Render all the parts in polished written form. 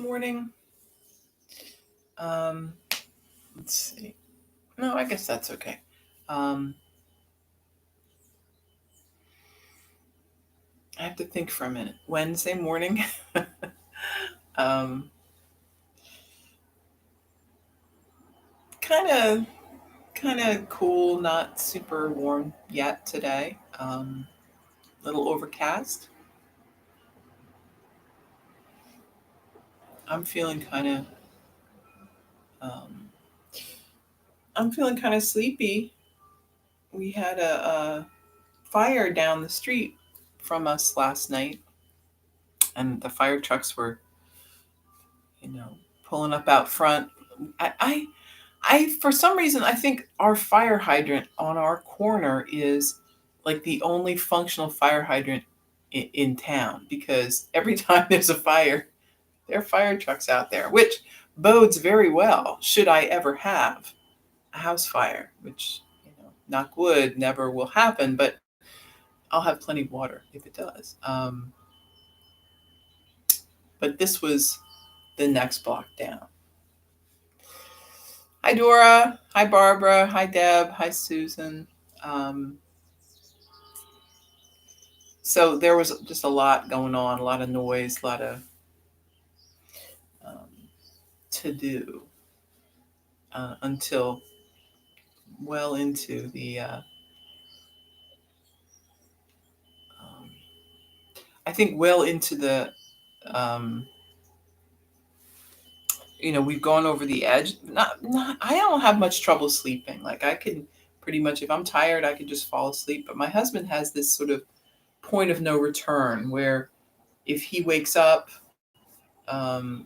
morning. Um, let's see. No, I guess that's okay. Um, I have to think for a minute. Wednesday morning. um, kind of, kind of cool. Not super warm yet today. Little overcast. I'm feeling kind of. Um, I'm feeling kind of sleepy. We had a fire down the street from us last night, and the fire trucks were, you know, pulling up out front. I for some reason I think our fire hydrant on our corner is like the only functional fire hydrant in town, because every time there's a fire, there are fire trucks out there, which bodes very well should I ever have a house fire, which, knock wood, never will happen, but I'll have plenty of water if it does. But this was the next block down. Hi, Dora. Hi, Barbara. Hi, Deb. Hi, Susan. Um, so there was just a lot going on, a lot of noise, a lot of um, to do until well into the, I think well into the, um, we've gone over the edge. I don't have much trouble sleeping. Like I can pretty much, if I'm tired, I can just fall asleep. But my husband has this sort of point of no return where if he wakes up, um,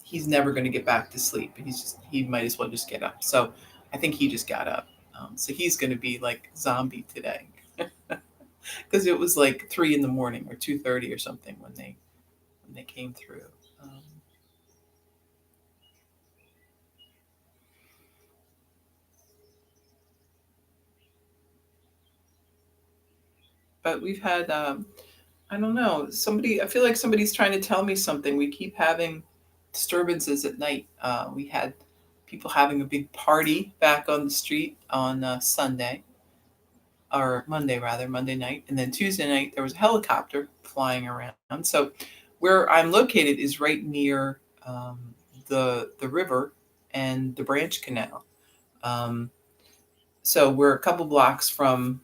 he's never going to get back to sleep. He might as well just get up. So I think he just got up. So he's going to be like zombie today, because it was like 3 in the morning or 2:30 or something when they came through. But we've had, I don't know, I feel like somebody's trying to tell me something. We keep having disturbances at night. We had people having a big party back on the street on Sunday, or Monday rather, Monday night. And then Tuesday night, there was a helicopter flying around. So where I'm located is right near the river and the branch canal. Um, so we're a couple blocks from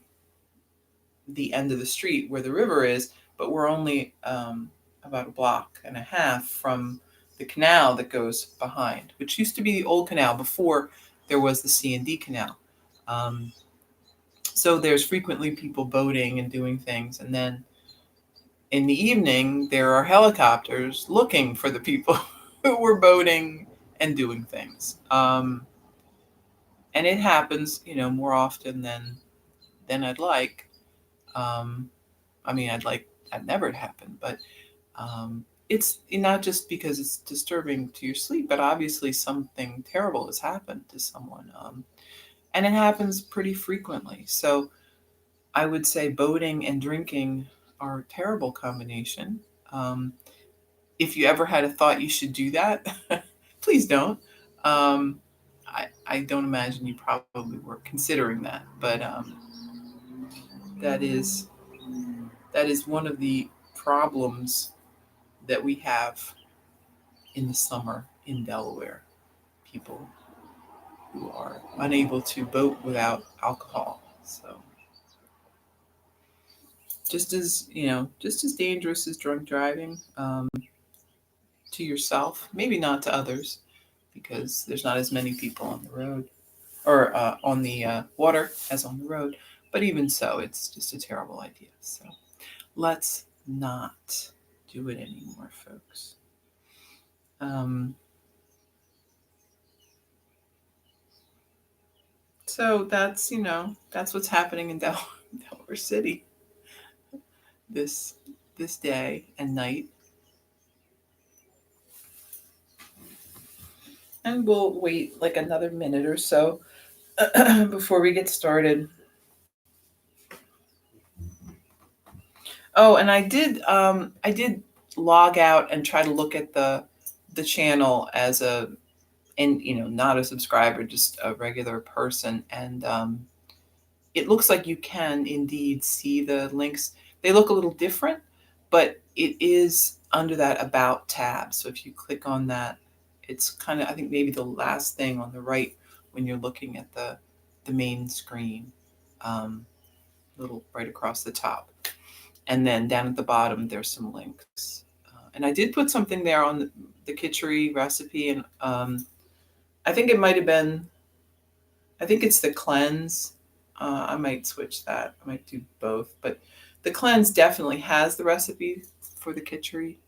the end of the street where the river is, but we're only about a block and a half from the canal that goes behind, which used to be the old canal before there was the C&D canal. So there's frequently people boating and doing things, and then in the evening there are helicopters looking for the people who were boating and doing things. And it happens, more often than I'd like. Um, I mean, I'd never it happen, but it's not just because it's disturbing to your sleep, but obviously something terrible has happened to someone, and it happens pretty frequently. So I would say boating and drinking are a terrible combination. Um, if you ever had a thought you should do that, please don't. Um, I don't imagine you probably were considering that, but that is that is one of the problems that we have in the summer in Delaware. People who are unable to boat without alcohol. So just as dangerous as drunk driving, to yourself, maybe not to others, because there's not as many people on the road or on the water as on the road. But even so, it's just a terrible idea. So let's not do it anymore, folks. So that's what's happening in Delaware City this this day and night. And we'll wait like another minute or so before we get started. Oh, and I did log out and try to look at the channel as not a subscriber, just a regular person. And it looks like you can indeed see the links. They look a little different, but it is under that About tab. So if you click on that, it's kind of, I think, maybe the last thing on the right when you're looking at the main screen, little right across the top. And then down at the bottom, there's some links. And I did put something there on the kitchery recipe, and I think it might have been, I think it's the cleanse. I might switch that. I might do both. But the cleanse definitely has the recipe for the kitchery.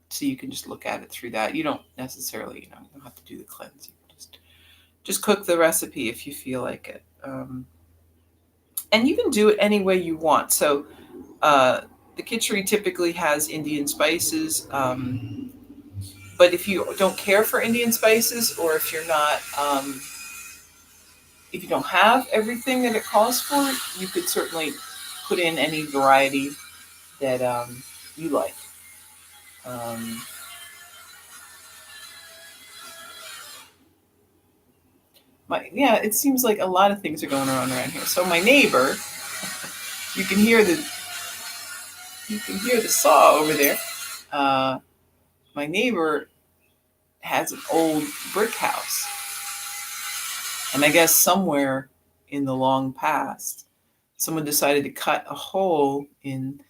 So you can just look at it through that. You don't necessarily, you don't have to do the cleanse. You can just cook the recipe if you feel like it. And you can do it any way you want. So the kitchery typically has Indian spices. But if you don't care for Indian spices, or if you're not, if you don't have everything that it calls for, you could certainly put in any variety that you like. It seems like a lot of things are going on around here. So my neighbor, you can hear the saw over there. My neighbor has an old brick house, and I guess somewhere in the long past, someone decided to cut a hole in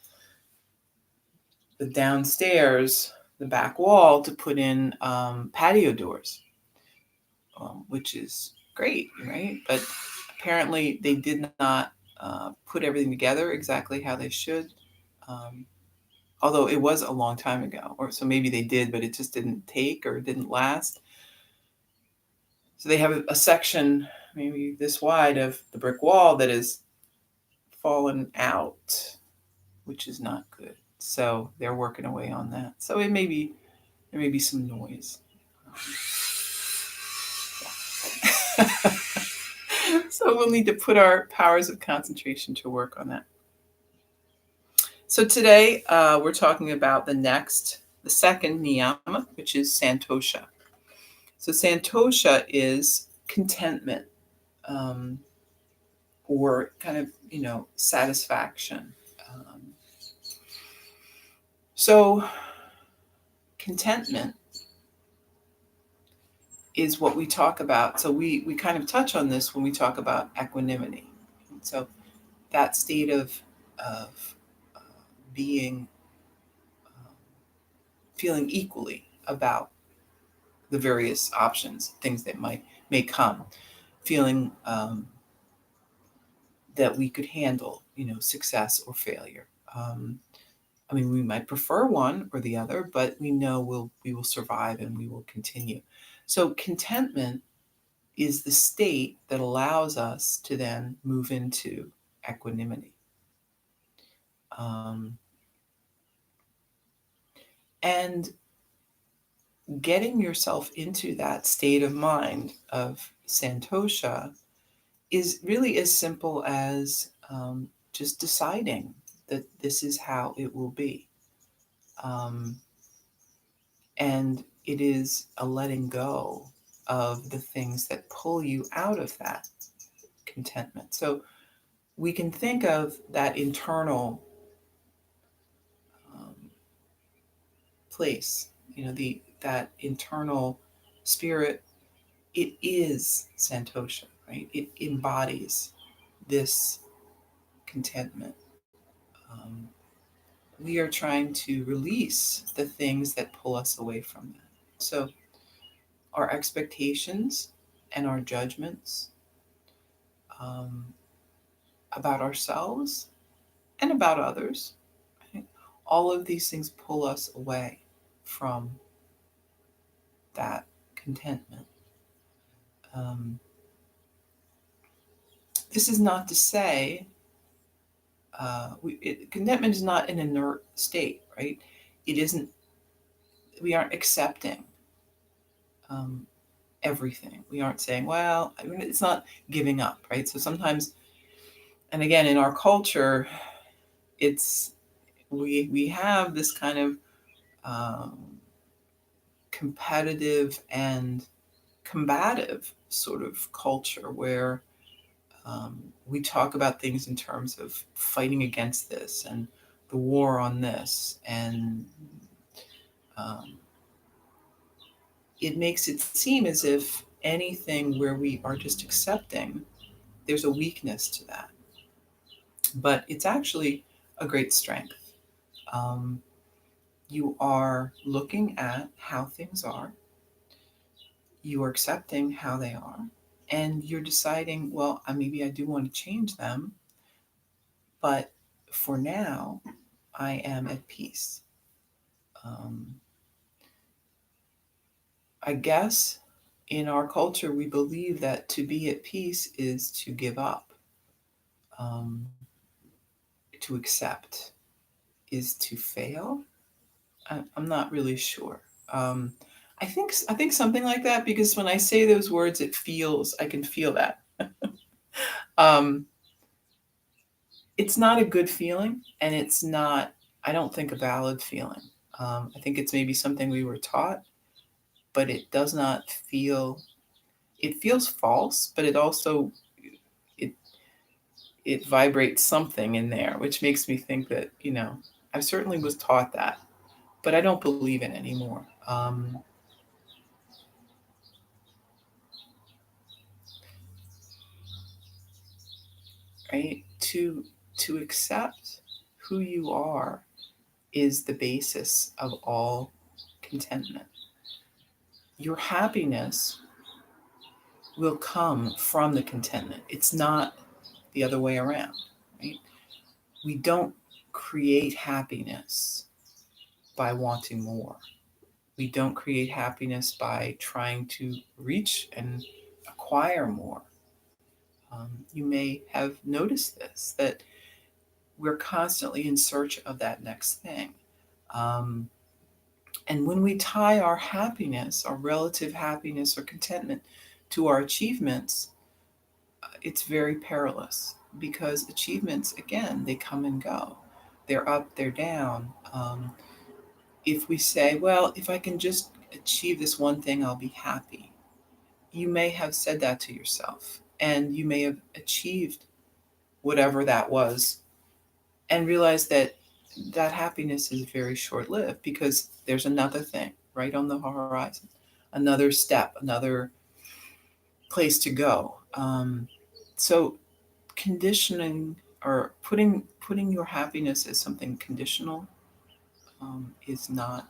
the downstairs, the back wall, to put in patio doors, which is great, right? But apparently they did not put everything together exactly how they should. Although it was a long time ago, or so maybe they did, but it just didn't take or didn't last. So they have a section maybe this wide of the brick wall that is fallen out, which is not good. So they're working away on that. So there may be some noise. So we'll need to put our powers of concentration to work on that. So today we're talking about the second niyama, which is Santosha. So Santosha is contentment, or kind of, satisfaction. So contentment is what we talk about. So we kind of touch on this when we talk about equanimity. So that state of being, feeling equally about the various options, things that may come, feeling that we could handle, success or failure. We might prefer one or the other, but we know we will survive and we will continue. So contentment is the state that allows us to then move into equanimity. And getting yourself into that state of mind of Santosha is really as simple as just deciding that this is how it will be. And it is a letting go of the things that pull you out of that contentment. So we can think of that internal place, that internal spirit. It is Santosha, right? It embodies this contentment. We are trying to release the things that pull us away from that. So our expectations and our judgments about ourselves and about others, right? All of these things pull us away from that contentment. This is not to say contentment is not an inert state, right? It isn't. We aren't accepting everything. We aren't saying, well, it's not giving up, right? So sometimes, and again, in our culture, it's we have this kind of um, competitive and combative sort of culture where um, we talk about things in terms of fighting against this and the war on this, and um, it makes it seem as if anything where we are just accepting, there's a weakness to that. But it's actually a great strength. Um, you are looking at how things are, you are accepting how they are, and you're deciding, well, maybe I do want to change them, but for now, I am at peace. Um, I guess in our culture, we believe that to be at peace is to give up, um, to accept, is to fail. I'm not really sure. Um, I think something like that, because when I say those words, I can feel that. Um, it's not a good feeling, and it's not, I don't think, a valid feeling. I think it's maybe something we were taught, but it does not feel. It feels false, but it it vibrates something in there, which makes me think that I certainly was taught that, but I don't believe it anymore. Right? To accept who you are is the basis of all contentment. Your happiness will come from the contentment. It's not the other way around, right? We don't create happiness by wanting more. We don't create happiness by trying to reach and acquire more. You may have noticed this, that we're constantly in search of that next thing. Um, and when we tie our happiness, our relative happiness or contentment, to our achievements, it's very perilous, because achievements, again, they come and go. They're up, they're down. If we say, well, if I can just achieve this one thing, I'll be happy, you may have said that to yourself, and you may have achieved whatever that was, and realize that that happiness is very short lived, because there's another thing right on the horizon, another step, another place to go. So conditioning, or putting your happiness as something conditional, is not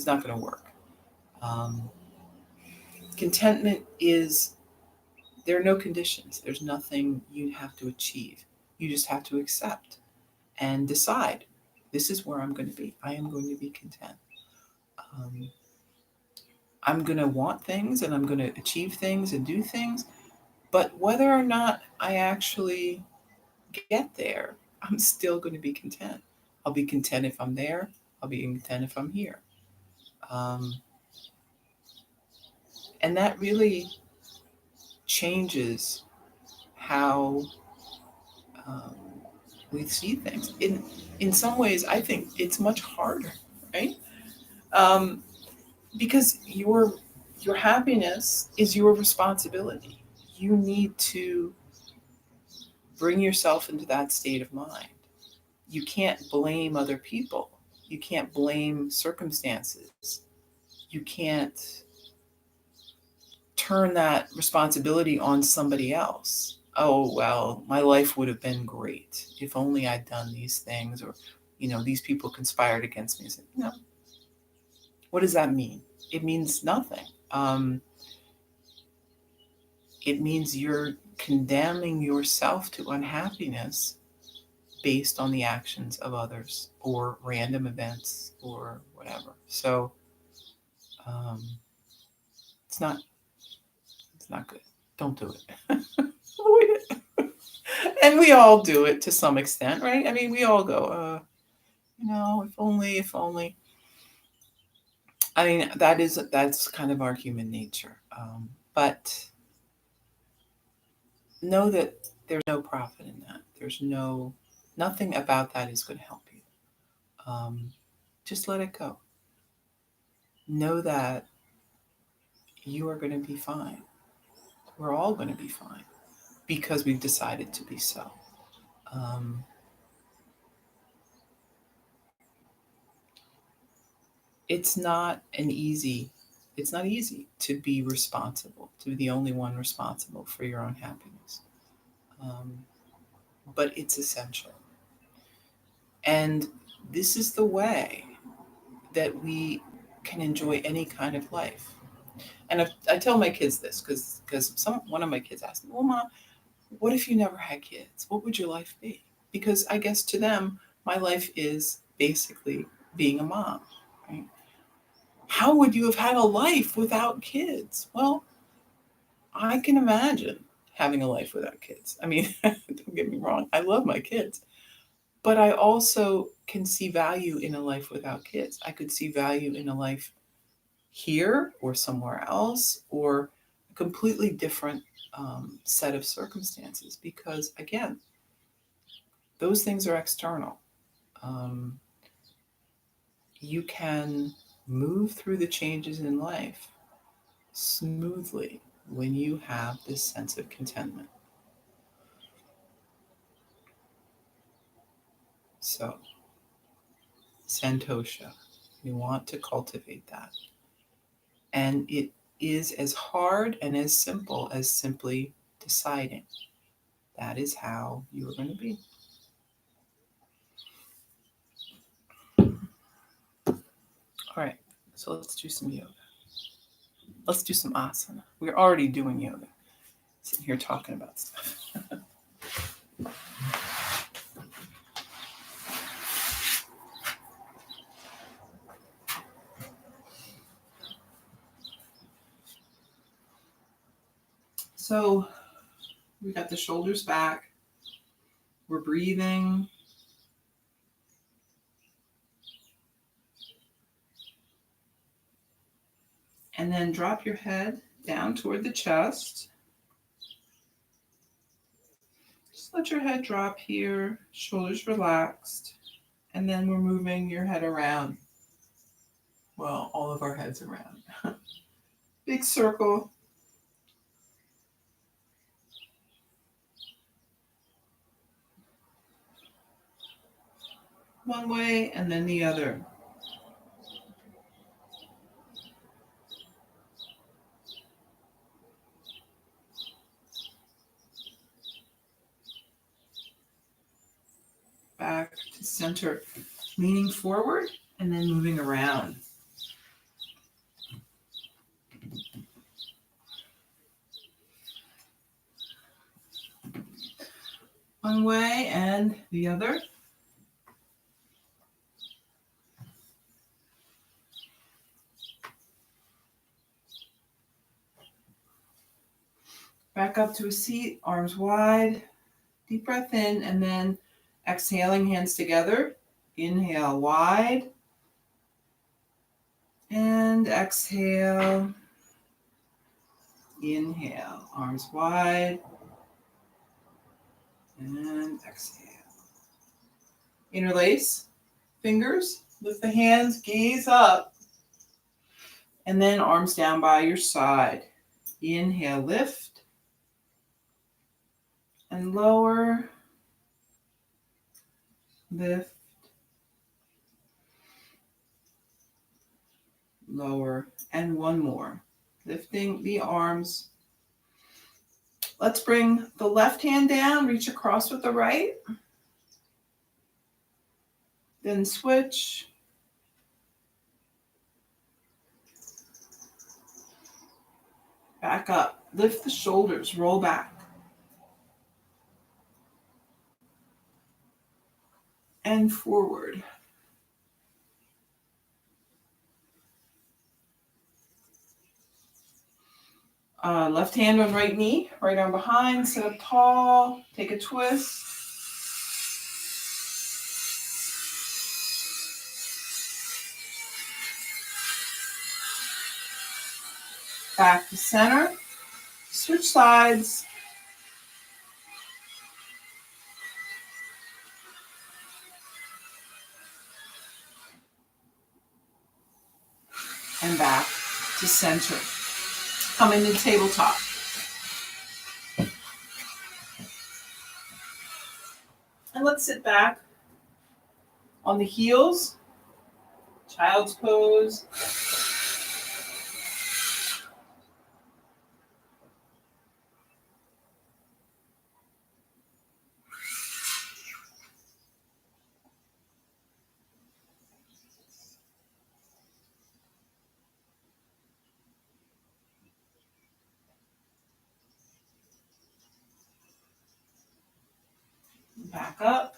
going to work. Um, Contentment is, there are no conditions. There's nothing you have to achieve. You just have to accept and decide, this is where I'm going to be. I am going to be content. Um, I'm going to want things, and I'm going to achieve things and do things, but whether or not I actually get there, I'm still going to be content. I'll be content if I'm there. I'll be content if I'm here. Um, and that really changes how um, we see things. In some ways, I think it's much harder, right? Um, because your happiness is your responsibility. You need to bring yourself into that state of mind. You can't blame other people. You can't blame circumstances. You can't turn that responsibility on somebody else. Oh, well, my life would have been great if only I'd done these things, or, these people conspired against me. No, what does that mean? It means nothing. It means you're condemning yourself to unhappiness based on the actions of others or random events or whatever. So um, it's not it's not good. Don't do it. And we all do it to some extent, right? I mean, we all go, if only, if only. I mean, that's kind of our human nature. But know that there's no profit in that. There's nothing about that is going to help you. Just let it go. Know that you are going to be fine. We're all going to be fine because we've decided to be so. Um, it's not it's not easy to be responsible, to be the only one responsible for your own happiness. Um, but it's essential. And this is the way that we can enjoy any kind of life. And I tell my kids this because one of my kids asked me, "Well, Mom, what if you never had kids? What would your life be?" Because I guess to them, my life is basically being a mom. Right? How would you have had a life without kids? Well, I can imagine having a life without kids. I mean, don't get me wrong, I love my kids. But I also can see value in a life without kids. I could see value in a life here or somewhere else or a completely different set of circumstances because, again, those things are external. Um, you can move through the changes in life smoothly when you have this sense of contentment. So, Santosha, you want to cultivate that. And it is as hard and as simple as simply deciding that is how you are going to be. All right, so let's do some yoga. Let's do some asana. We're already doing yoga. Sitting here talking about stuff. So we got the shoulders back. We're breathing. And then drop your head down toward the chest. Just let your head drop here, shoulders relaxed. And then we're moving your head around. Well, all of our heads around. Big circle. One way and then the other. Back to center, leaning forward and then moving around. One way and the other. Back up to a seat, arms wide. Deep breath in and then exhaling, hands together. Inhale wide. And exhale. Inhale, arms wide. And exhale. Interlace fingers. Lift the hands, gaze up. And then arms down by your side. Inhale, lift. And lower. Lift. Lower. And one more. Lifting the arms. Let's bring the left hand down, reach across with the right. Then switch. Back up. Lift the shoulders, roll back. And forward. Left hand on right knee, right arm behind, sit up tall, take a twist. Back to center. Switch sides. and back to center. Come into tabletop. And let's sit back on the heels, child's pose. Back up.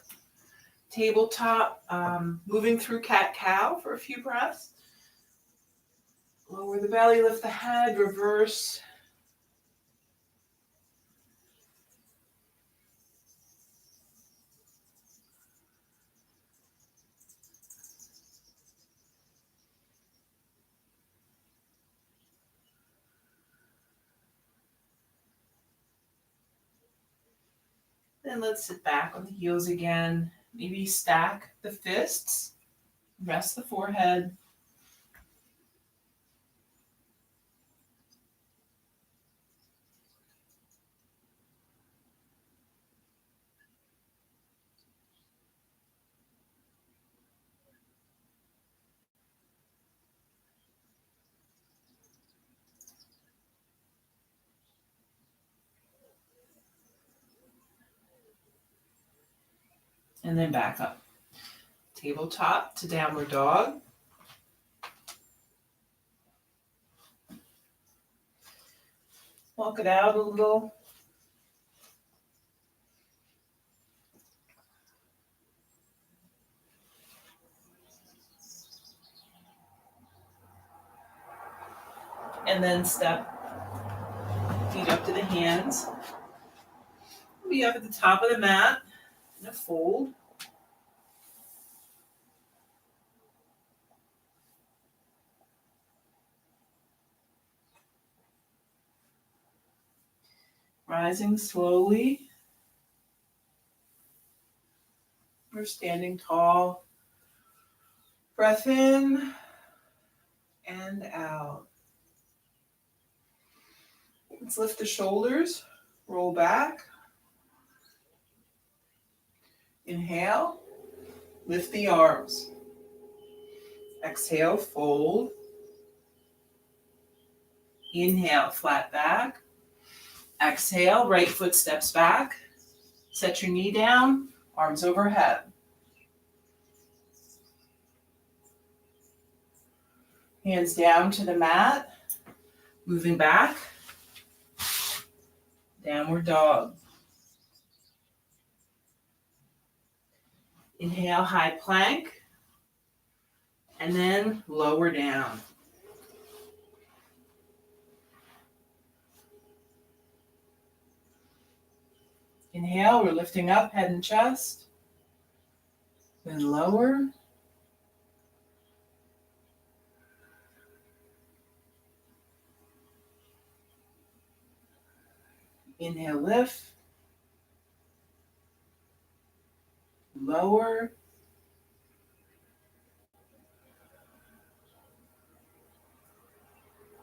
Tabletop, moving through cat-cow for a few breaths. Lower the belly, lift the head, reverse. Then let's sit back on the heels again. Maybe stack the fists, rest the forehead. And then back up. Tabletop to downward dog. Walk it out a little. And then step feet up to the hands. Be up at the top of the mat in a fold. Rising slowly. We're standing tall. Breath in and out. Let's lift the shoulders, roll back. Inhale, lift the arms. Exhale, fold. Inhale, flat back. Exhale, right foot steps back. Set your knee down, arms overhead. Hands down to the mat, moving back. Downward dog. Inhale, high plank, and then lower down. Inhale, we're lifting up head and chest, then lower. Inhale, lift, lower.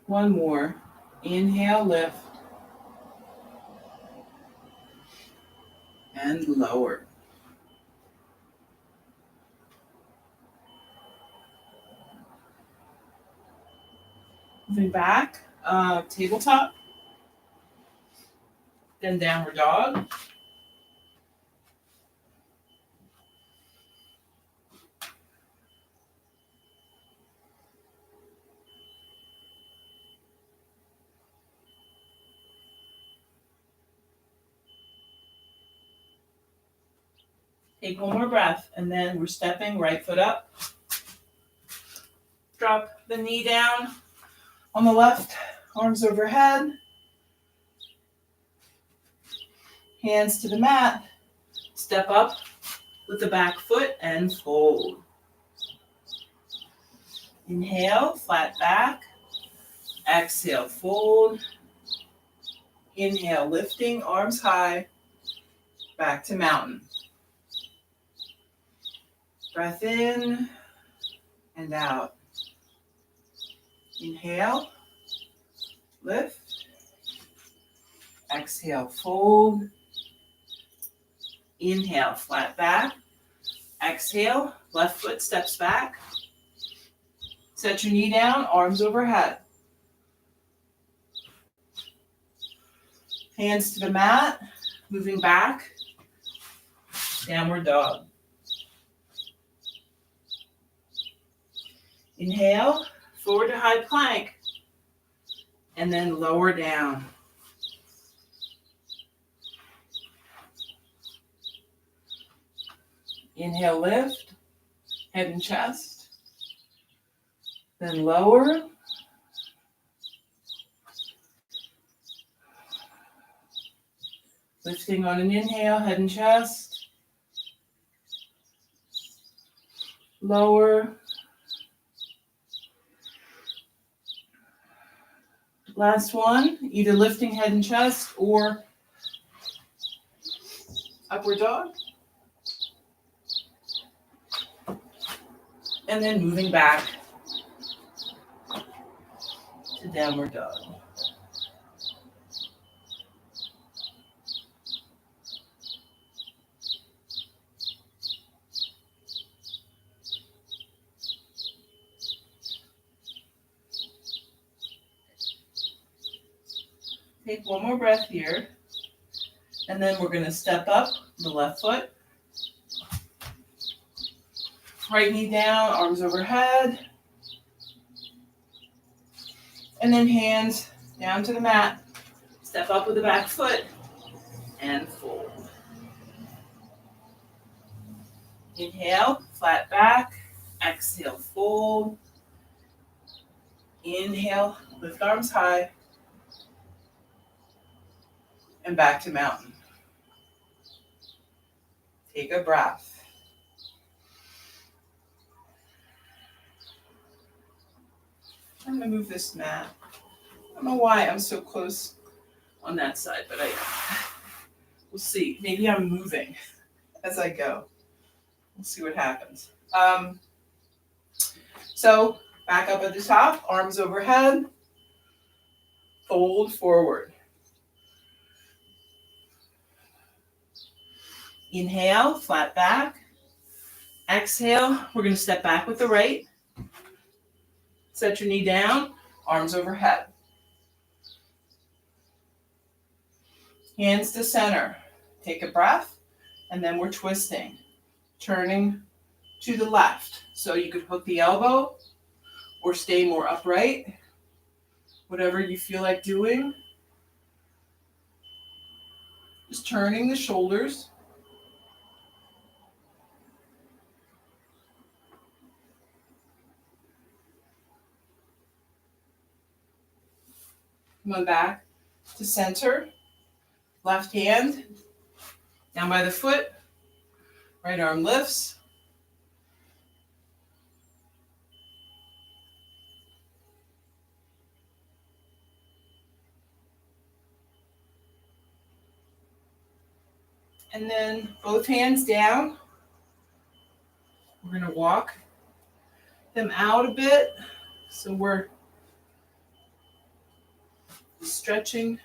One more. Inhale, lift, and lower. Moving back, tabletop, then downward dog. Take one more breath, and then we're stepping right foot up. Drop the knee down on the left, arms overhead. Hands to the mat. Step up with the back foot and fold. Inhale, flat back. Exhale, fold. Inhale, lifting, arms high. Back to mountain. Breath in and out. Inhale, lift. Exhale, fold. Inhale, flat back. Exhale, left foot steps back. Set your knee down, arms overhead. Hands to the mat, moving back. Downward dog. Inhale, forward to high plank. And then lower down. Inhale, lift, head and chest. Then lower. Lifting on an inhale, head and chest. Lower. Last one, either lifting head and chest or upward dog. And then moving back to downward dog. Take one more breath here. And then we're going to step up the left foot. Right knee down, arms overhead. And then hands down to the mat. Step up with the back foot and fold. Inhale, flat back. Exhale, fold. Inhale, lift arms high. And back to mountain. Take a breath. I'm going to move this mat. I don't know why I'm so close on that side, but we'll see. Maybe I'm moving as I go. We'll see what happens. So back up at the top, arms overhead, fold forward. Inhale, flat back. Exhale, we're going to step back with the right. Set your knee down, arms overhead. Hands to center. Take a breath, and then we're twisting. Turning to the left. So you could hook the elbow or stay more upright. Whatever you feel like doing. Just turning the shoulders. Come on back to center. Left hand down by the foot. Right arm lifts. And then both hands down. We're going to walk them out a bit. So we're stretching.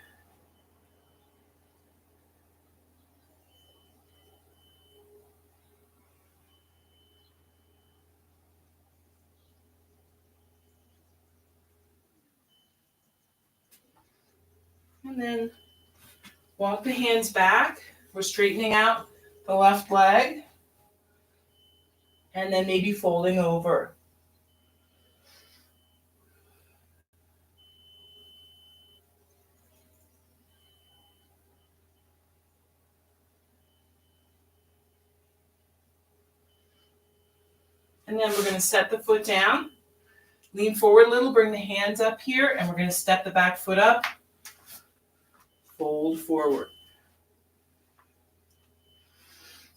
And then walk the hands back. We're straightening out the left leg. And then maybe folding over. And then we're going to set the foot down. Lean forward a little, bring the hands up here, and we're going to step the back foot up. Fold forward.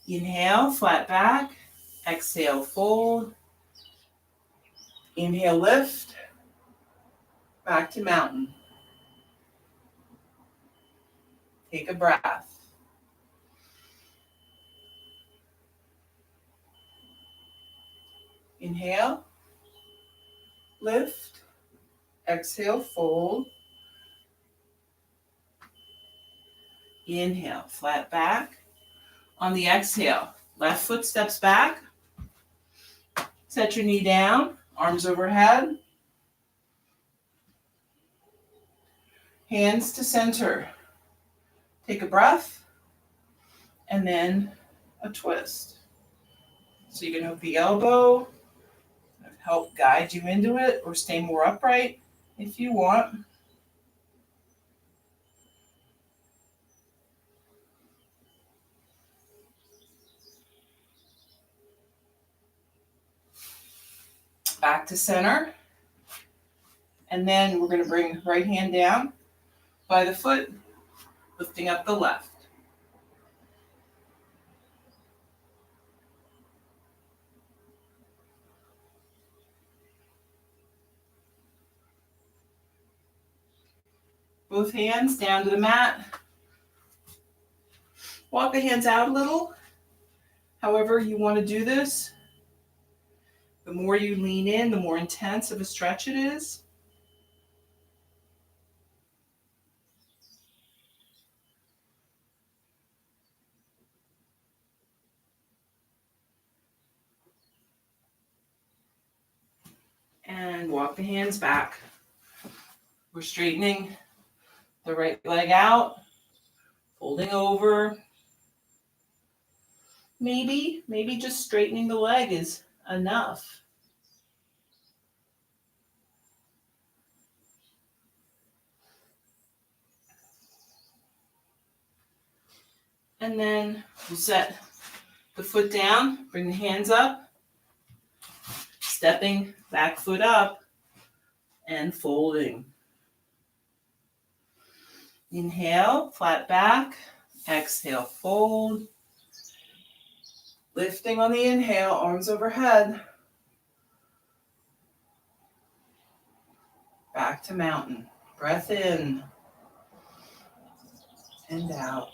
Inhale, flat back. Exhale, fold. Inhale, lift. Back to mountain. Take a breath. Inhale, lift, Exhale, fold. Inhale, flat back. On the exhale, left foot steps back. Set your knee down, arms overhead. Hands to center. Take a breath, and then a twist. So you can hook the elbow, help guide you into it, or stay more upright if you want. Back to center. And then we're going to bring right hand down by the foot, lifting up the left. Both hands down to the mat. Walk the hands out a little. However you want to do this. The more you lean in, the more intense of a stretch it is. And walk the hands back. We're straightening the right leg out, folding over. Maybe just straightening the leg is enough. And then we'll set the foot down, bring the hands up, stepping back foot up, and folding. Inhale, flat back. Exhale, fold. Lifting on the inhale, arms overhead. Back to mountain. Breath in and out.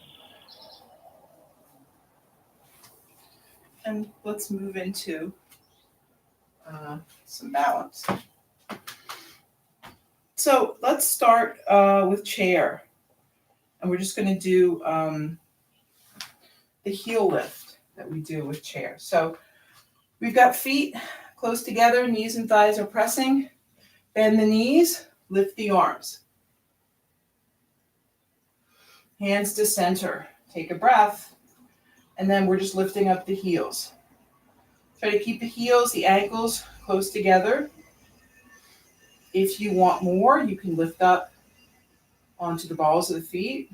And let's move into some balance. So let's start with chair. And we're just going to do the heel lift that we do with chair. So we've got feet close together, knees and thighs are pressing. Bend the knees, lift the arms. Hands to center. Take a breath. And then we're just lifting up the heels. Try to keep the heels, the ankles close together. If you want more, you can lift up onto the balls of the feet.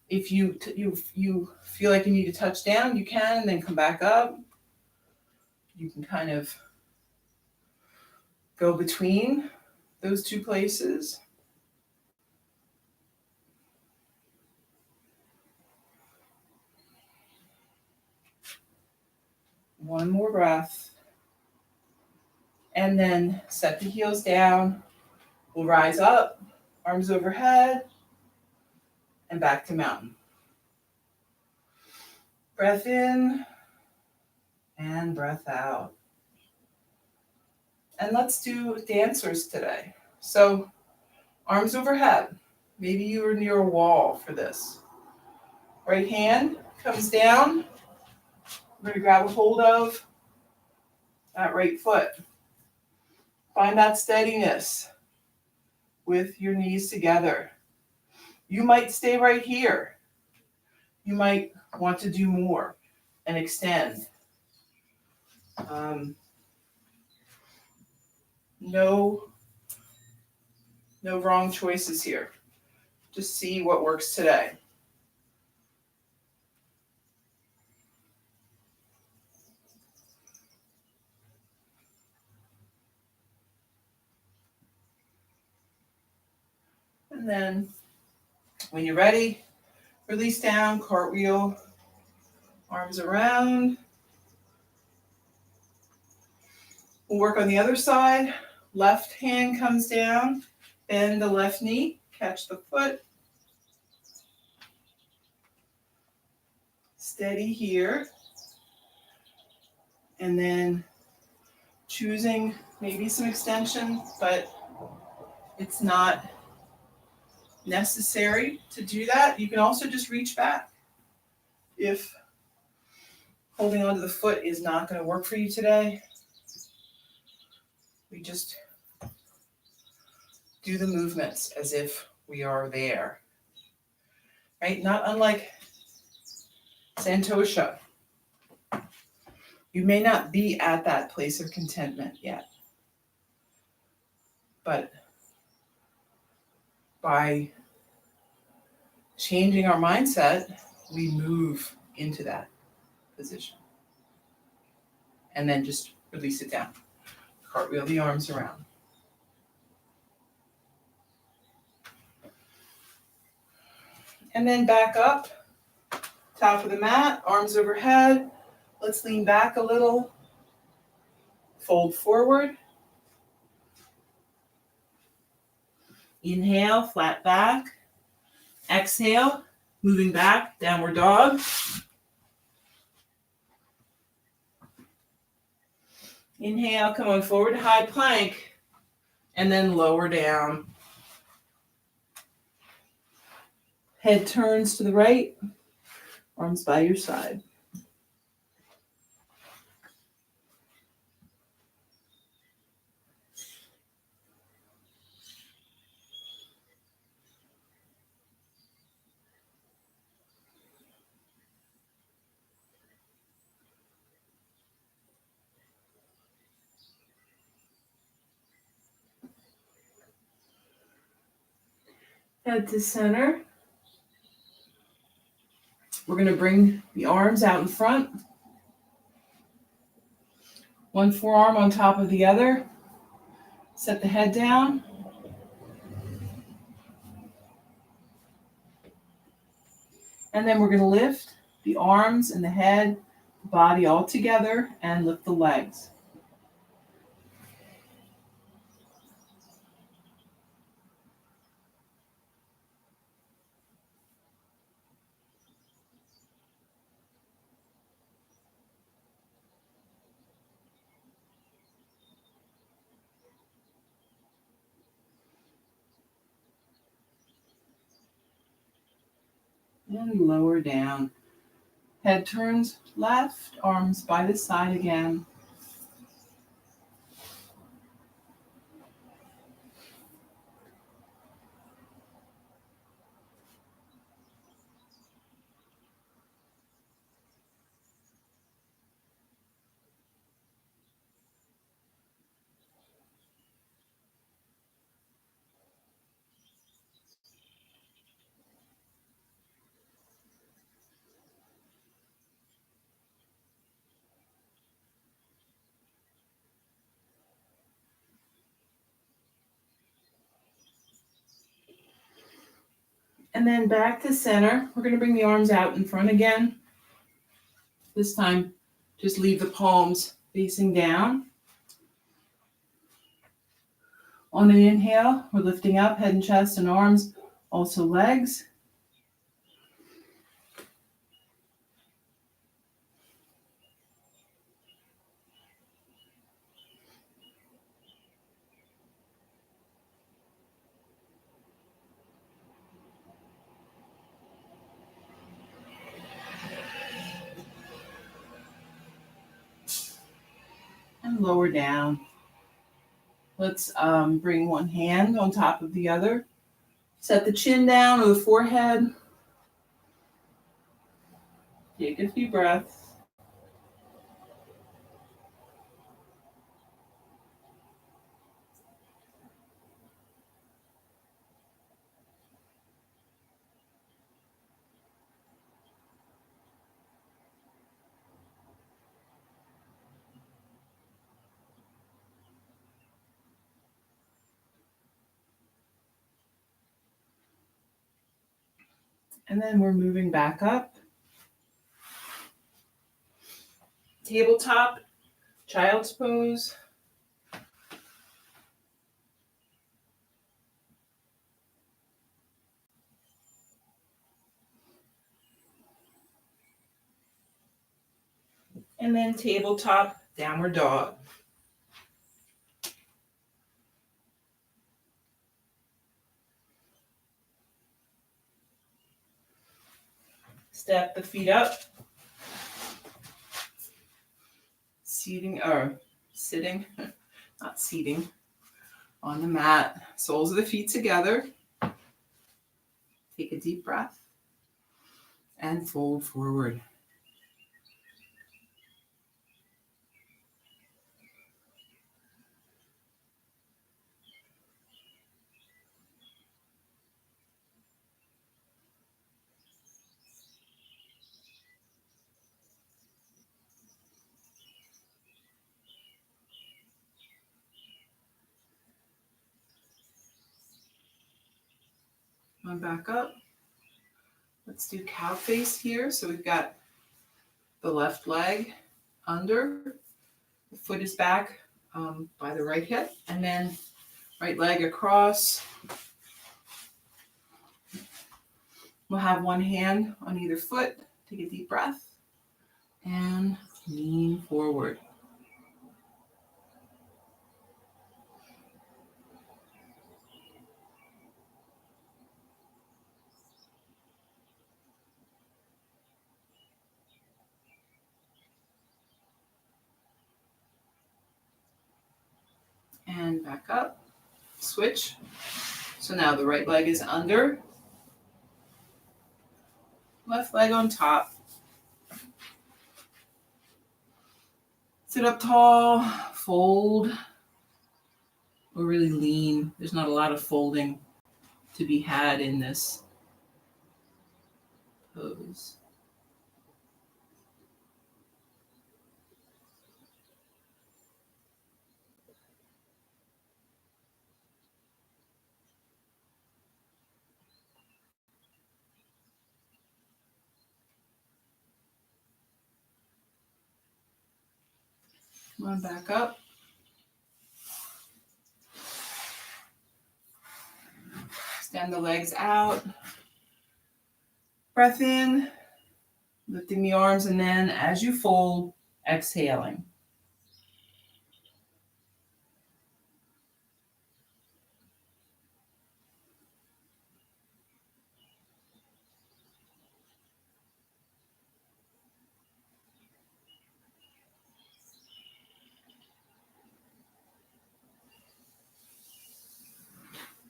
If you feel like you need to touch down, you can, and then come back up. You can kind of go between those two places. One more breath. And then set the heels down. We'll rise up, arms overhead, and back to mountain. Breath in and breath out. And let's do dancers today. So arms overhead. Maybe you are near a wall for this. Right hand comes down. We're going to grab a hold of that right foot. Find that steadiness with your knees together. You might stay right here. You might want to do more and extend. No wrong choices here. Just see what works today. And then when you're ready, release down, cartwheel, arms around. We'll work on the other side. Left hand comes down, bend the left knee, catch the foot. Steady here. And then choosing maybe some extension, but it's not necessary to do that. You can also just reach back. If holding onto the foot is not going to work for you today, we just do the movements as if we are there, right? Not unlike Santosha. You may not be at that place of contentment yet, but by changing our mindset, we move into that position. And then just release it down. Cartwheel the arms around. And then back up, top of the mat, arms overhead. Let's lean back a little. Fold forward. Inhale, flat back. Exhale, moving back, downward dog. Inhale, come on forward, high plank, and then lower down. Head turns to the right, arms by your side. Head to center. We're going to bring the arms out in front. One forearm on top of the other. Set the head down. And then we're going to lift the arms and the head, the body all together, and lift the legs. And lower down. Head turns left, arms by the side again. And then back to center. We're going to bring the arms out in front again. This time, just leave the palms facing down. On an inhale, we're lifting up, head and chest and arms, also legs. And lower down. Let's bring one hand on top of the other. Set the chin down or the forehead. Take a few breaths. And then we're moving back up. Tabletop, child's pose. And then tabletop, downward dog. Step the feet up. Sitting, not seating, on the mat. Soles of the feet together. Take a deep breath and fold forward. Come back up. Let's do cow face here. So we've got the left leg under, the foot is back by the right hip, and then right leg across. We'll have one hand on either foot. Take a deep breath and lean forward. And back up. Switch. So now the right leg is under, left leg on top. Sit up tall, fold, or really lean. There's not a lot of folding to be had in this pose. Come on back up. Extend the legs out. Breath in, lifting the arms, and then as you fold, exhaling.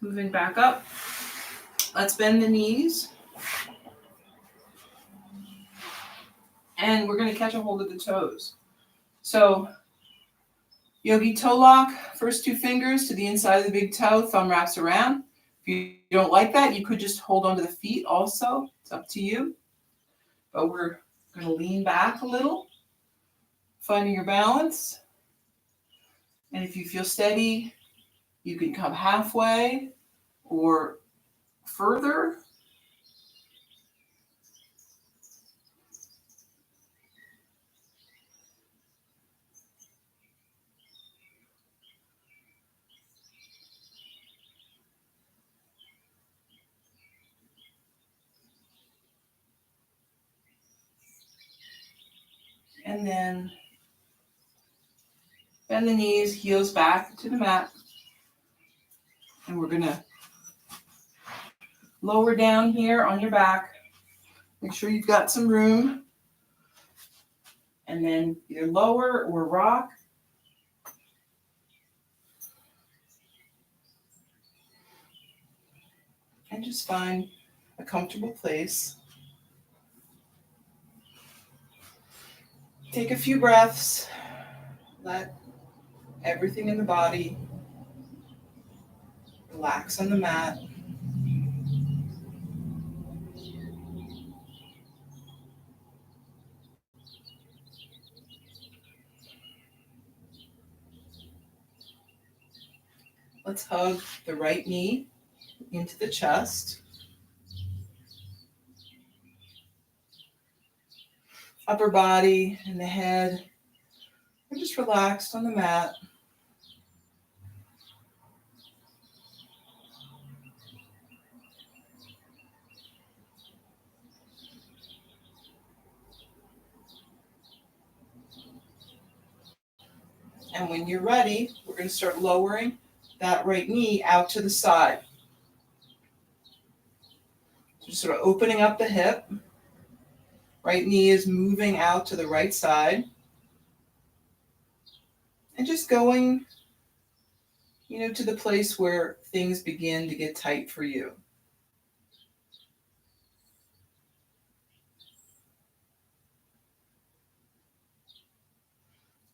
Moving back up. Let's bend the knees. And we're going to catch a hold of the toes. So, yogi toe lock, first two fingers to the inside of the big toe, thumb wraps around. If you don't like that, you could just hold onto the feet also. It's up to you. But we're going to lean back a little, finding your balance. And if you feel steady, you can come halfway or further. And then bend the knees, heels back to the mat. And we're going to lower down here on your back. Make sure you've got some room. And then either lower or rock. And just find a comfortable place. Take a few breaths. Let everything in the body relax on the mat. Let's hug the right knee into the chest. Upper body and the head are just relaxed on the mat. And when you're ready, we're going to start lowering that right knee out to the side. Just sort of opening up the hip. Right knee is moving out to the right side. And just going, to the place where things begin to get tight for you.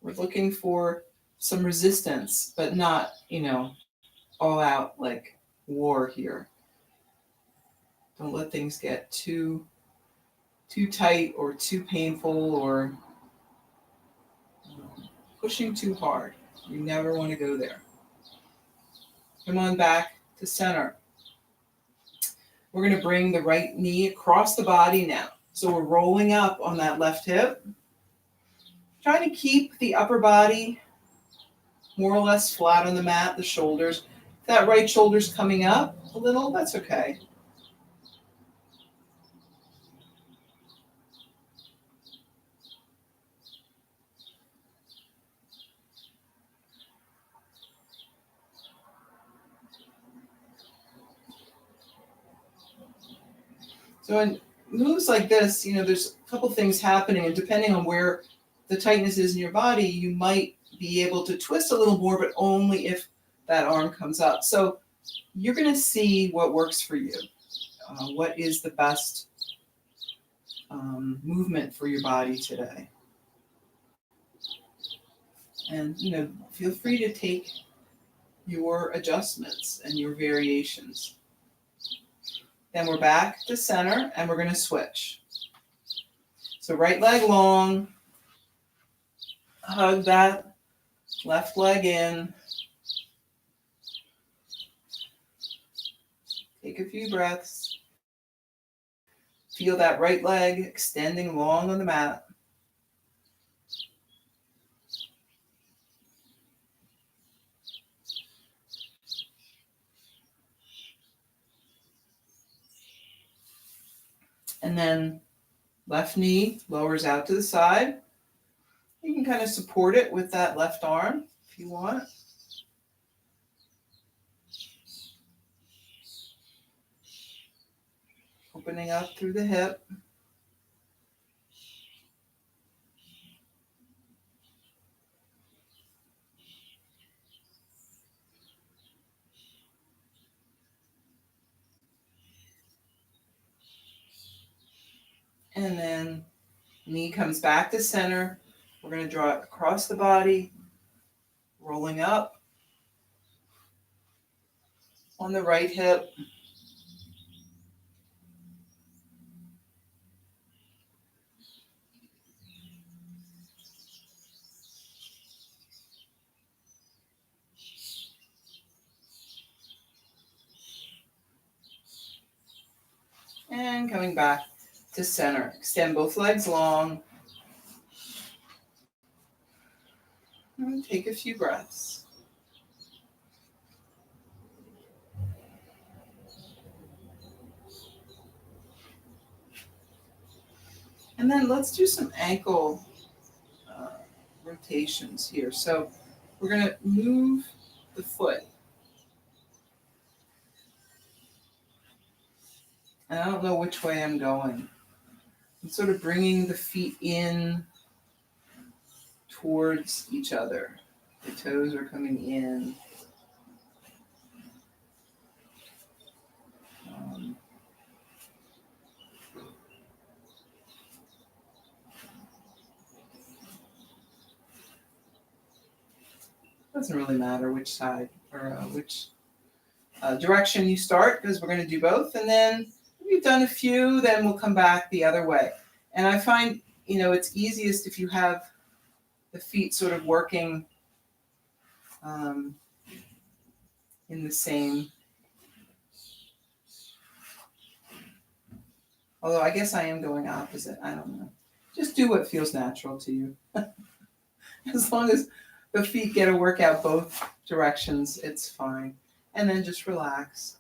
We're looking for some resistance, but not, all out like war here. Don't let things get too tight or too painful or pushing too hard. You never want to go there. Come on back to center. We're going to bring the right knee across the body now. So we're rolling up on that left hip. Trying to keep the upper body more or less flat on the mat, the shoulders. If that right shoulder's coming up a little, that's okay. So in moves like this, there's a couple things happening, and depending on where the tightness is in your body, you might be able to twist a little more, but only if that arm comes up. So you're going to see what works for you. What is the best movement for your body today? And, feel free to take your adjustments and your variations. Then we're back to center, and we're going to switch. So right leg long, hug that left leg in. Take a few breaths. Feel that right leg extending long on the mat. And then left knee lowers out to the side. You can kind of support it with that left arm if you want. Opening up through the hip. And then knee comes back to center. We're going to draw it across the body, rolling up on the right hip. And coming back to center. Extend both legs long. And take a few breaths. And then let's do some ankle rotations here. So we're going to move the foot. And I don't know which way I'm going. I'm sort of bringing the feet in towards each other. The toes are coming in. Doesn't really matter which side or which direction you start, because we're going to do both. And then if you've done a few, then we'll come back the other way. And I find, it's easiest if you have the feet sort of working in the same. Although I guess I am going opposite. I don't know. Just do what feels natural to you. As long as the feet get a workout both directions, it's fine. And then just relax.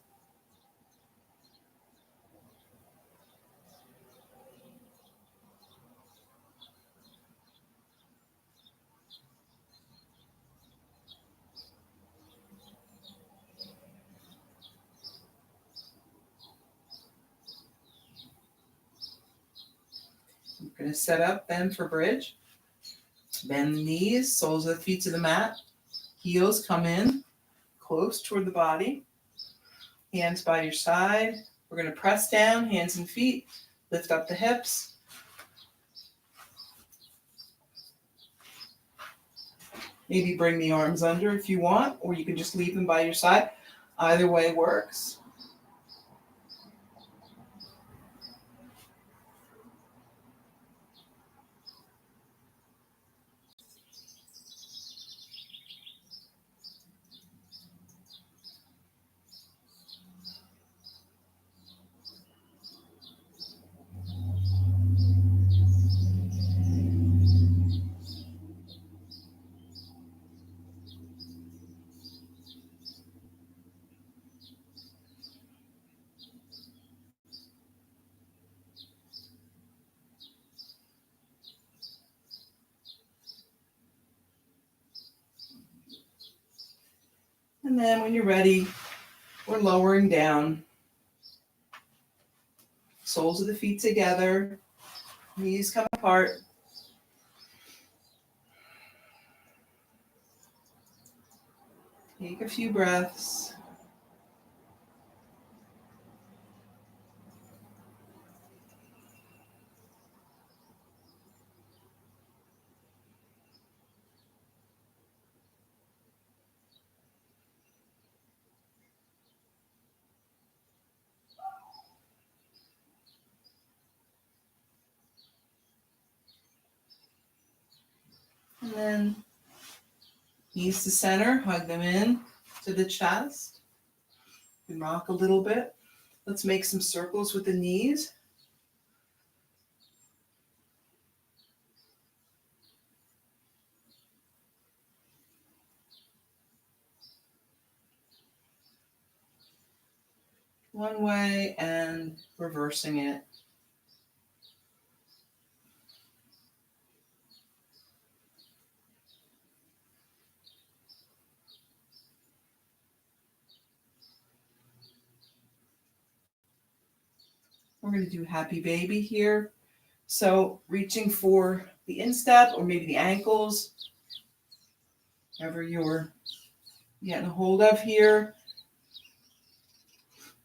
We're going to set up then for bridge. Bend the knees, soles of the feet to the mat. Heels come in close toward the body. Hands by your side. We're going to press down, hands and feet. Lift up the hips. Maybe bring the arms under if you want, or you can just leave them by your side. Either way works. And then when you're ready, we're lowering down. Soles of the feet together. Knees come apart. Take a few breaths. And then knees to center, hug them in to the chest. You can rock a little bit. Let's make some circles with the knees. One way and reversing it. We're going to do happy baby here. So reaching for the instep or maybe the ankles, whatever you're getting a hold of here.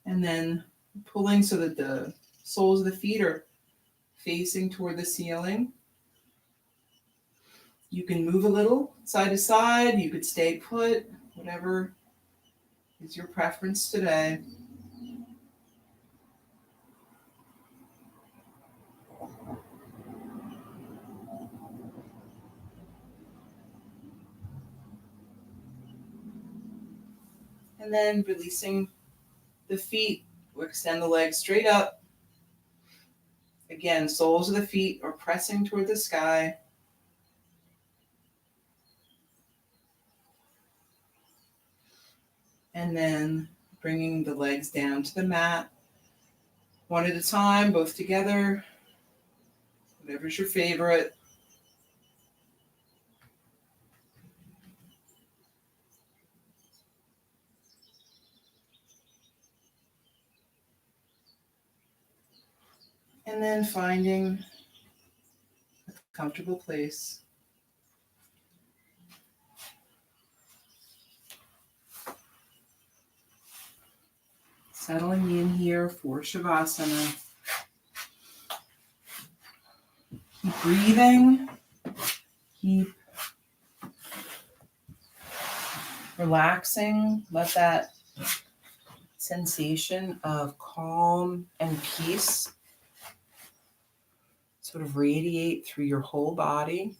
And then pulling so that the soles of the feet are facing toward the ceiling. You can move a little side to side. You could stay put, whatever is your preference today. And then releasing the feet. We'll extend the legs straight up. Again, soles of the feet are pressing toward the sky. And then bringing the legs down to the mat. One at a time, both together. Whatever's your favorite. And then finding a comfortable place. Settling in here for Shavasana. Keep breathing. Keep relaxing. Let that sensation of calm and peace sort of radiate through your whole body.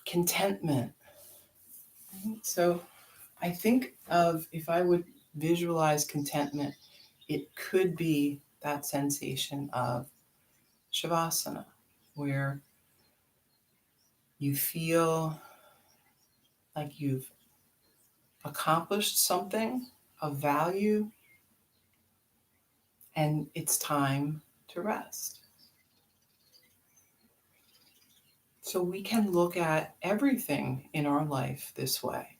Contentment. So I think of, if I would visualize contentment, it could be that sensation of Shavasana, where you feel like you've accomplished something of value and it's time to rest. So we can look at everything in our life this way.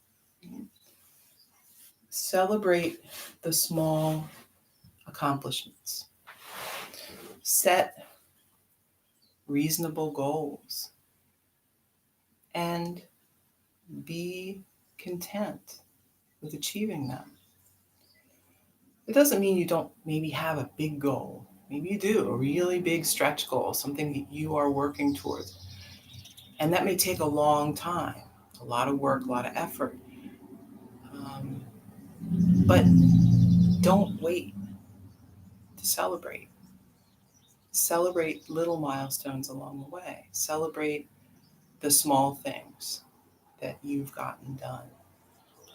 Celebrate the small accomplishments. set reasonable goals, and be content with achieving them. It doesn't mean you don't maybe have a big goal. Maybe you do, a really big stretch goal, something that you are working towards. And that may take a long time, a lot of work, a lot of effort. Um, but don't wait to celebrate. Celebrate little milestones along the way. Celebrate the small things that you've gotten done.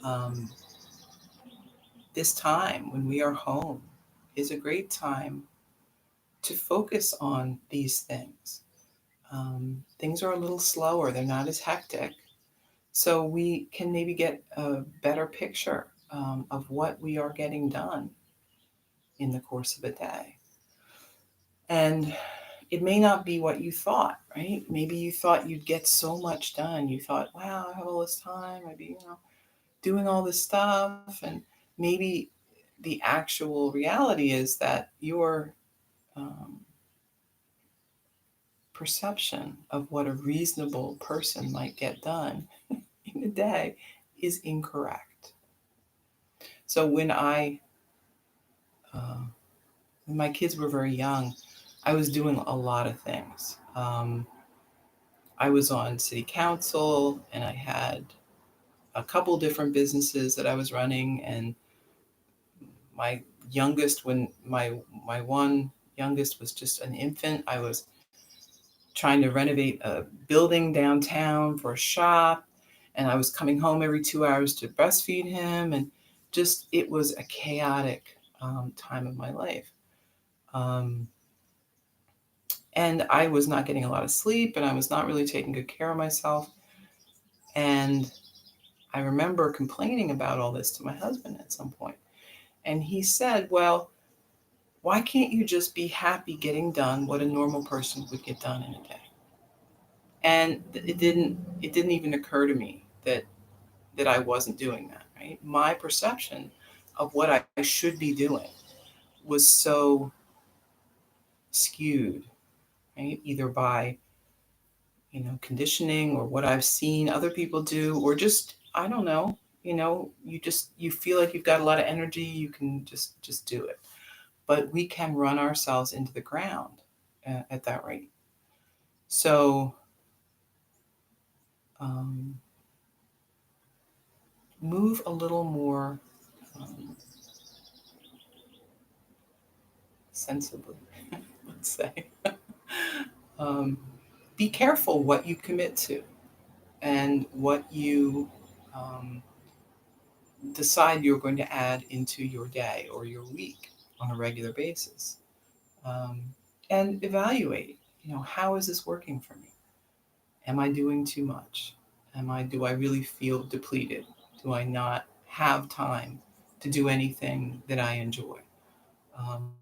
Um, this time when we are home is a great time to focus on these things. Things are a little slower, they're not as hectic. So we can maybe get a better picture of what we are getting done in the course of a day. And it may not be what you thought, right? Maybe you thought you'd get so much done. You thought, wow, I have all this time. I'd be, doing all this stuff. And maybe the actual reality is that your um, perception of what a reasonable person might get done in a day is incorrect. So uh, when my kids were very young, I was doing a lot of things. I was on city council and I had a couple different businesses that I was running. And my youngest, when my one youngest was just an infant, I was trying to renovate a building downtown for a shop. And I was coming home every 2 hours to breastfeed him. And just, it was a chaotic time of my life. Um, and I was not getting a lot of sleep and I was not really taking good care of myself. And I remember complaining about all this to my husband at some point. And he said, well, why can't you just be happy getting done what a normal person would get done in a day? And it didn't even occur to me that I wasn't doing that, right? My perception of what I should be doing was so skewed, right? Either by, conditioning or what I've seen other people do, or just, I don't know, you feel like you've got a lot of energy, you can just do it. But we can run ourselves into the ground at that rate. So um, move a little more um, sensibly, let's say. um, be careful what you commit to and what you um, decide you're going to add into your day or your week on a regular basis. Um, and evaluate, how is this working for me? Am I doing too much? Do I really feel depleted? Do I not have time to do anything that I enjoy? Um,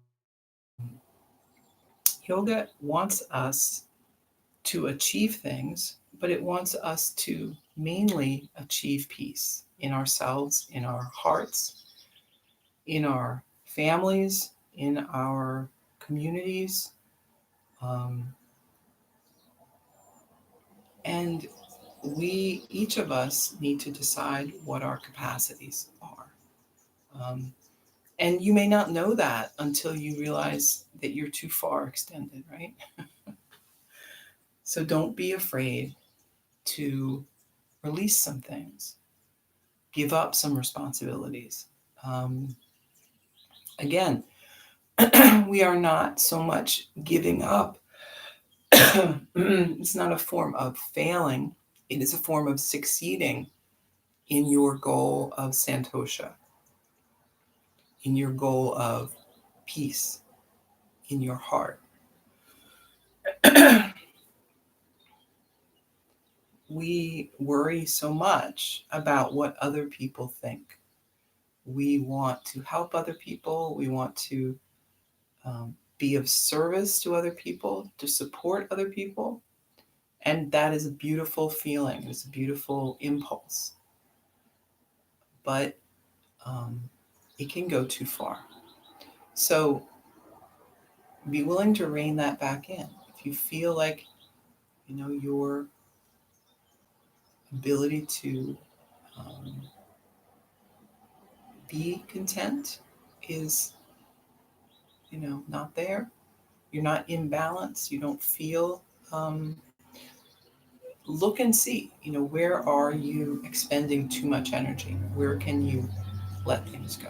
Yoga wants us to achieve things, but it wants us to mainly achieve peace in ourselves, in our hearts, in our families, in our communities. Um, and each of us, need to decide what our capacities are. And you may not know that until you realize that you're too far extended, right? So don't be afraid to release some things, give up some responsibilities. Um, Again, we are not so much giving up. It's not a form of failing, it is a form of succeeding in your goal of Santosha, in your goal of peace in your heart. We worry so much about what other people think. We want to help other people. We want to be of service to other people, to support other people. And that is a beautiful feeling. It's a beautiful impulse. But it can go too far. So be willing to rein that back in. If you feel like, your ability to be content is, not there, you're not in balance, you don't feel, look and see, where are you expending too much energy? Where can you let things go?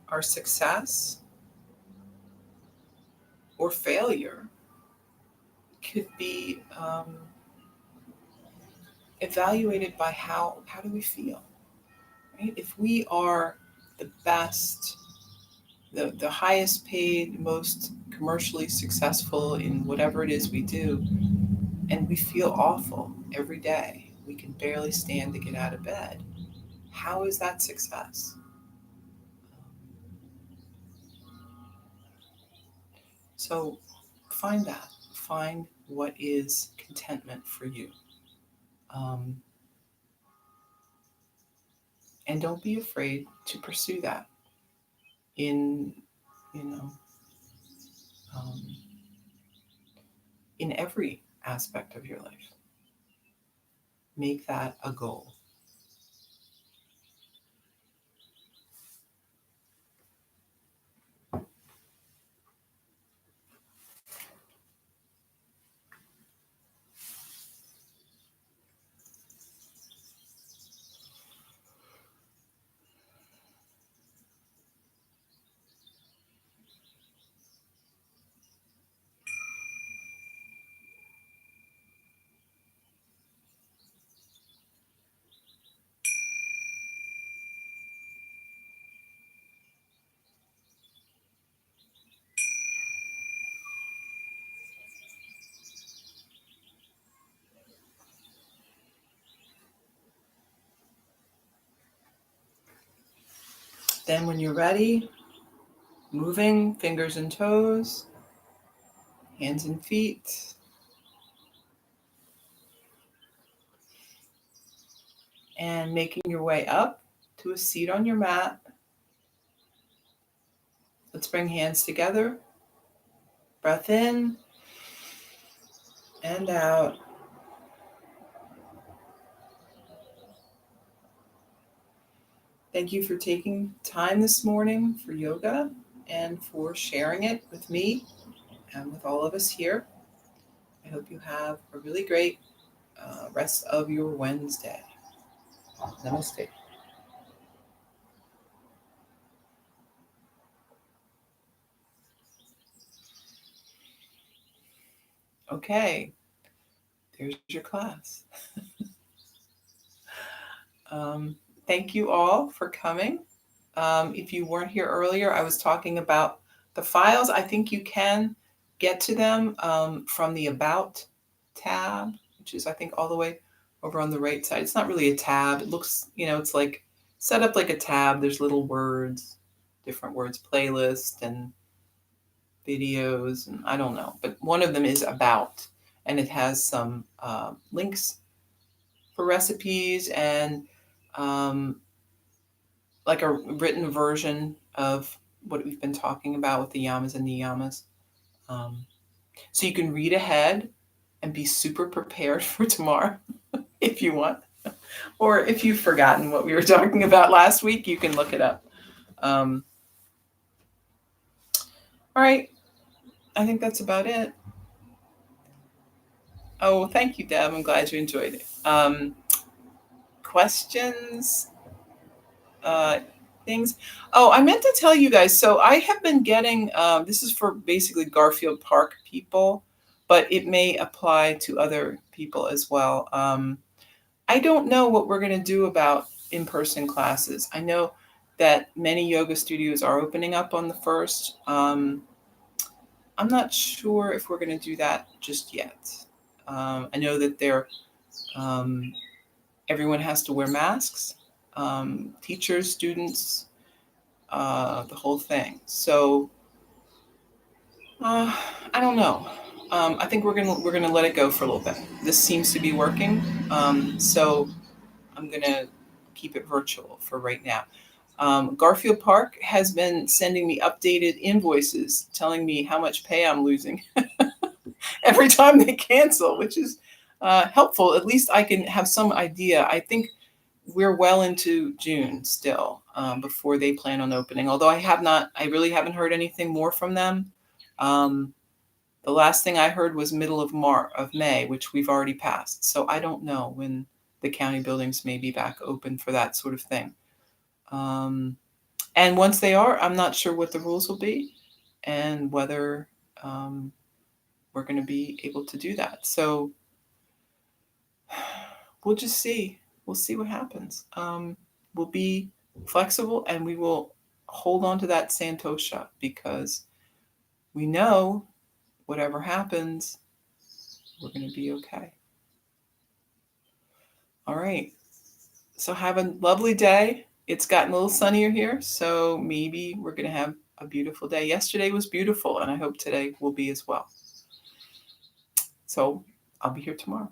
Our success or failure could be evaluated by how do we feel, right? If we are the best, the highest paid, most commercially successful in whatever it is we do, and we feel awful every day, we can barely stand to get out of bed, how is that success? So find that. Find what is contentment for you. Um, and don't be afraid to pursue that in, you know, um, in every aspect of your life. Make that a goal. Then, when you're ready, moving fingers and toes, hands and feet, and making your way up to a seat on your mat. Let's bring hands together. Breath in and out. Thank you for taking time this morning for yoga and for sharing it with me and with all of us here. I hope you have a really great rest of your Wednesday. Namaste. Okay, there's your class. um, Thank you all for coming. If you weren't here earlier, I was talking about the files. I think you can get to them from the About tab, which is, I think, all the way over on the right side. It's not really a tab. It looks, it's like set up like a tab. There's little words, different words, playlist and videos, and I don't know. But one of them is About, and it has some links for recipes and um, like a written version of what we've been talking about with the yamas and niyamas. Um, so you can read ahead and be super prepared for tomorrow if you want. Or if you've forgotten what we were talking about last week, you can look it up. All right. I think that's about it. Oh, thank you, Deb. I'm glad you enjoyed it. Questions? Uh, Things. Oh, I meant to tell you guys. So I have been getting, this is for basically Garfield Park people, but it may apply to other people as well. I don't know what we're going to do about in-person classes. I know that many yoga studios are opening up on the 1st. I'm not sure if we're going to do that just yet. I know that um, everyone has to wear masks, teachers, students, the whole thing. So I don't know. I think we're gonna let it go for a little bit. This seems to be working, so I'm gonna keep it virtual for right now. Garfield Park has been sending me updated invoices telling me how much pay I'm losing every time they cancel, which is helpful. At least I can have some idea. I think we're well into June still before they plan on opening. Although I really haven't heard anything more from them. The last thing I heard was middle of May, which we've already passed. So I don't know when the county buildings may be back open for that sort of thing. And once they are, I'm not sure what the rules will be and whether we're going to be able to do that. So we'll just see. We'll see what happens. We'll be flexible and we will hold on to that Santosha because we know whatever happens, we're going to be okay. All right. So have a lovely day. It's gotten a little sunnier here, so maybe we're going to have a beautiful day. Yesterday was beautiful, and I hope today will be as well. So I'll be here tomorrow.